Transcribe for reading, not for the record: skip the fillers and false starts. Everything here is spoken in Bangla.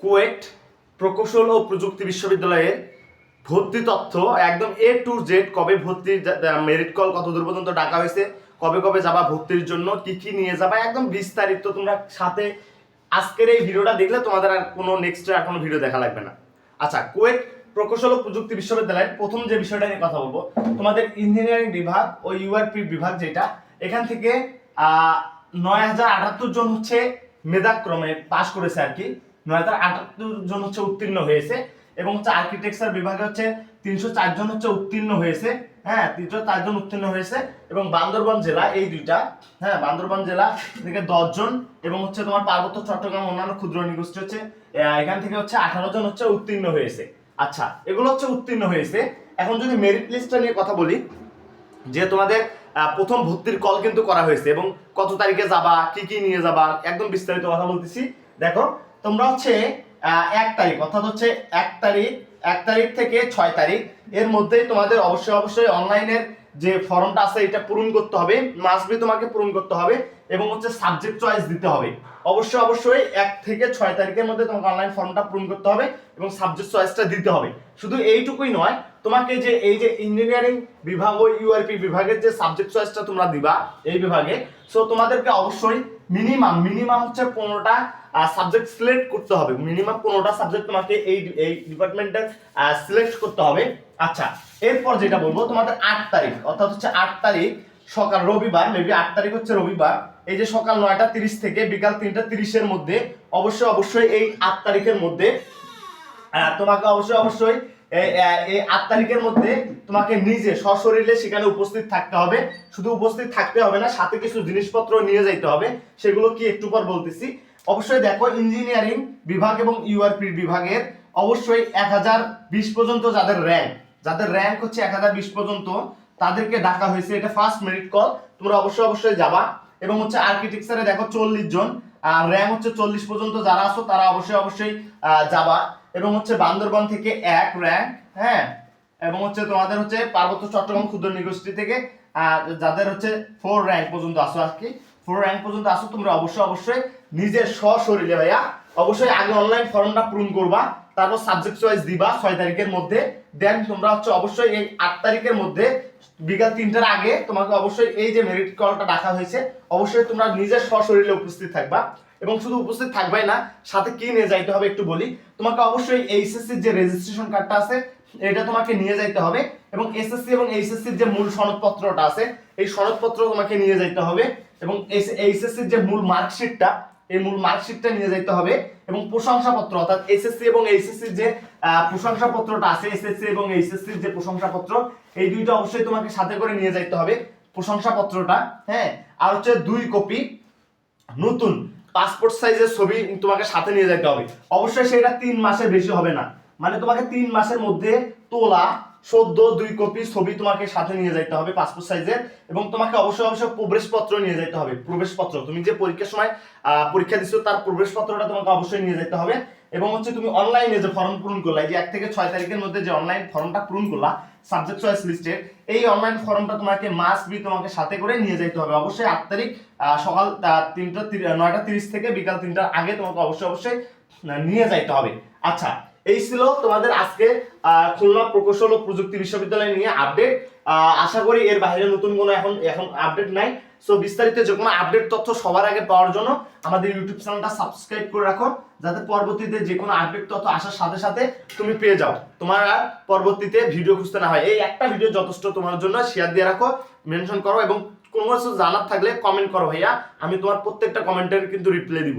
কুয়েট প্রকৌশল ও প্রযুক্তি বিশ্ববিদ্যালয়ের ভর্তি তথ্য একদম A to Z, কবে ভর্তির মেরিট কল কত দূর পর্যন্ত ডাকা হয়েছে, কবে কবে যাবা ভর্তির জন্য, কি কি নিয়ে যাবা, একদম বিস্তারিত তোমরা সাথে আজকের এই ভিডিওটা দেখলে তোমাদের আর কোনো নেক্সট আর কোনো ভিডিও দেখা লাগবে না। আচ্ছা, কুয়েট প্রকৌশল ও প্রযুক্তি বিশ্ববিদ্যালয়ের প্রথম যে বিষয়টা নিয়ে কথা বলবো, তোমাদের ইঞ্জিনিয়ারিং বিভাগ ও ইউআরপি বিভাগ যেটা, এখান থেকে 9078 জন হচ্ছে মেধাক্রমে পাশ করেছে আর কি, 9078 জন হচ্ছে উত্তীর্ণ হয়েছে, এবং হচ্ছে আর্কিটেকচার বিভাগে হচ্ছে 304 জন হচ্ছে উত্তীর্ণ হয়েছে। হ্যাঁ, 304 জন উত্তীর্ণ হয়েছে। এবং বান্দরবান জেলা এই দুইটা, হ্যাঁ বান্দরবান জেলা থেকে 10 জন, এবং হচ্ছে তোমার পার্বত্য চট্টগ্রাম অন্যান্য ক্ষুদ্র নৃগোষ্ঠী হচ্ছে এখান থেকে হচ্ছে 18 জন হচ্ছে উত্তীর্ণ হয়েছে। আচ্ছা, এগুলো হচ্ছে উত্তীর্ণ হয়েছে। এখন যদি মেরিট লিস্টটা নিয়ে কথা বলি, যে তোমাদের প্রথম ভর্তির কল কিন্তু করা হয়েছে, এবং কত তারিখে যাবা, কি কি নিয়ে যাবা, একদম বিস্তারিত কথা বলতেছি। দেখো, তোমরা হচ্ছে 1 তারিখ, অর্থাৎ হচ্ছে 1 তারিখ থেকে 6 তারিখ এর মধ্যে তোমাদের অবশ্যই অনলাইনের যে ফর্মটা আছে এটা পূরণ করতে হবে, মাস্ট বি তোমাকে পূরণ করতে হবে, এবং হচ্ছে সাবজেক্ট চয়েস দিতে হবে। অবশ্যই 1 থেকে 6 তারিখের মধ্যে তোমাকে অনলাইন ফর্মটা পূরণ করতে হবে এবং সাবজেক্ট চয়েসটা দিতে হবে। শুধু এইটুকুই নয়, তোমাকে যে এই যে ইঞ্জিনিয়ারিং বিভাগ ও ইউআরপি বিভাগের যে সাবজেক্ট চয়েসটা তোমরা দিবা এই বিভাগে, সো তোমাদেরকে অবশ্যই মিনিমাম হচ্ছে 15টা সাবজেক্ট সিলেক্ট করতে হবে। মিনিমাম 15টা সাবজেক্ট তোমাকে এই ডিপার্টমেন্টে সিলেক্ট করতে হবে। আচ্ছা, এরপর যেটা বলবো, তোমাদের 8 তারিখ, অর্থাৎ হচ্ছে 8 তারিখ সকাল, রবিবার, মেবি 8 তারিখ হচ্ছে রবিবার, এই যে সকাল 9টা 30 থেকে বিকাল 3টা 30 এর মধ্যে অবশ্যই এই 8 তারিখের মধ্যে তোমাকে অবশ্যই এই 8 তারিখের মধ্যে তোমাকে নিজে সশরীরে সেখানে উপস্থিত থাকতে হবে। শুধু উপস্থিত থাকতে হবে না, সাথে কিছু জিনিসপত্র নিয়ে যাইতে হবে। সেগুলো কি একটু পর বলতেছি। অবশ্যই দেখো, ইঞ্জিনিয়ারিং বিভাগ এবং ইউআরপি বিভাগের অবশ্যই 1020 পর্যন্ত যাদের র্যাঙ্ক হচ্ছে 1020 পর্যন্ত, তাদেরকে ডাকা হয়েছে। এটা ফার্স্ট মেরিট কল, তোমরা অবশ্যই যাবা। এবং হচ্ছে আর্কিটেকচারে দেখো 40 জন, র্যাঙ্ক হচ্ছে 40 পর্যন্ত যারা আছো তারা অবশ্যই যাবা। এবং হচ্ছে বান্দরবান থেকে 1 র্যাঙ্ক, হ্যাঁ, এবং হচ্ছে তোমাদের হচ্ছে পার্বত্য চট্টগ্রাম ক্ষুদ্র নৃগোষ্ঠী থেকে যাদের হচ্ছে 4 র্যাঙ্ক পর্যন্ত আসো আর কি, 4 র্যাঙ্ক পর্যন্ত আসো, তোমরা অবশ্যই নিজের সশরীরে ভাইয়া অবশ্যই আগে অনলাইন ফর্মটা পূরণ করবা, তারপর সাবজেক্ট চয়েস দিবা 6 তারিখের মধ্যে। দেন তোমরা হচ্ছে অবশ্যই এই 8 তারিখের মধ্যে বিকাল 3টার আগে তোমাকে অবশ্যই এই যে মেরিট কলটা ডাকা হয়েছে, অবশ্যই তোমরা নিজের সশরীরে উপস্থিত থাকবা। এবং শুধু উপস্থিত থাকবাই না, সাথে কি নিয়ে যাইতে হবে একটু বলি। তোমাকে অবশ্যই এইচএসসির যে রেজিস্ট্রেশন কার্ডটা আছে এটা তোমাকে নিয়ে যাইতে হবে, এবং এসএসসি এবং এইচএসসির যে মূল সনদপত্রটা আছে এই সনদপত্র তোমাকে নিয়ে যাইতে হবে, এবং এইচএসসির যে মূল মার্কশিটটা এই মূল মার্কশিটটা নিয়ে যাইতে হবে, এবং প্রশংসাপত্র, অর্থাৎ এসএসসি এবং এইচএসসির যে প্রশংসাপত্রটা আছে, এসএসসি এবং এইচএসসির যে প্রশংসাপত্র, এই দুইটা অবশ্যই তোমাকে সাথে করে নিয়ে যাইতে হবে, প্রশংসাপত্রটা, হ্যাঁ। আর হচ্ছে 2 কপি নতুন পাসপোর্ট সাইজের ছবি তোমাকে সাথে নিয়ে যেতে হবে। অবশ্যই সেটা 3 মাসের বেশি হবে না, মানে তোমাকে 3 মাসের মধ্যে তোলা সদ্য 2 কপি ছবি তোমাকে সাথে নিয়ে যেতে হবে পাসপোর্ট সাইজের। এবং তোমাকে অবশ্যই প্রবেশপত্র নিয়ে যেতে হবে, প্রবেশপত্র, তুমি যে পরীক্ষার সময় পরীক্ষা দিচ্ছ তার প্রবেশপত্রটা তোমাকে অবশ্যই নিয়ে যেতে হবে। এবং হচ্ছে তুমি অনলাইনে যে ফর্ম পূরণ করলা, এই যে 1 থেকে 6 তারিখের মধ্যে যে অনলাইন ফর্মটা পূরণ করলা সাবজেক্ট চয়েস লিস্টের, এই অনলাইন ফর্মটা তোমাকে মাস্ট বি তোমাকে সাথে করে নিয়ে যেতে হবে। অবশ্যই 8 তারিখ সকাল 9টা 30 থেকে বিকাল 3টার আগে তোমাকে অবশ্যই নিয়ে যাইতে হবে। আচ্ছা, এই ছিল তোমাদের আজকে খুলনা প্রকৌশল ও প্রযুক্তি বিশ্ববিদ্যালয় নিয়ে আপডেট। আশা করি এর বাইরে নতুন কোনো এখন আপডেট নাই। সো বিস্তারিত যে কোনো আপডেট তথ্য সবার আগে পাওয়ার জন্য আমাদের ইউটিউব চ্যানেলটা সাবস্ক্রাইব করে রাখো, যাতে পরবর্তীতে যে কোনো আপডেট তথ্য আসার সাথে সাথে তুমি পেয়ে যাও, তোমার আর পরবর্তীতে ভিডিও খুঁজতে না হয়। এই একটা ভিডিও যথেষ্ট তোমার জন্য। শেয়ার দিয়ে রাখো, মেনশন করো, এবং কোনো কিছু জানার থাকলে কমেন্ট করো ভাইয়া, আমি তোমার প্রত্যেকটা কমেন্টের কিন্তু রিপ্লাই দিব।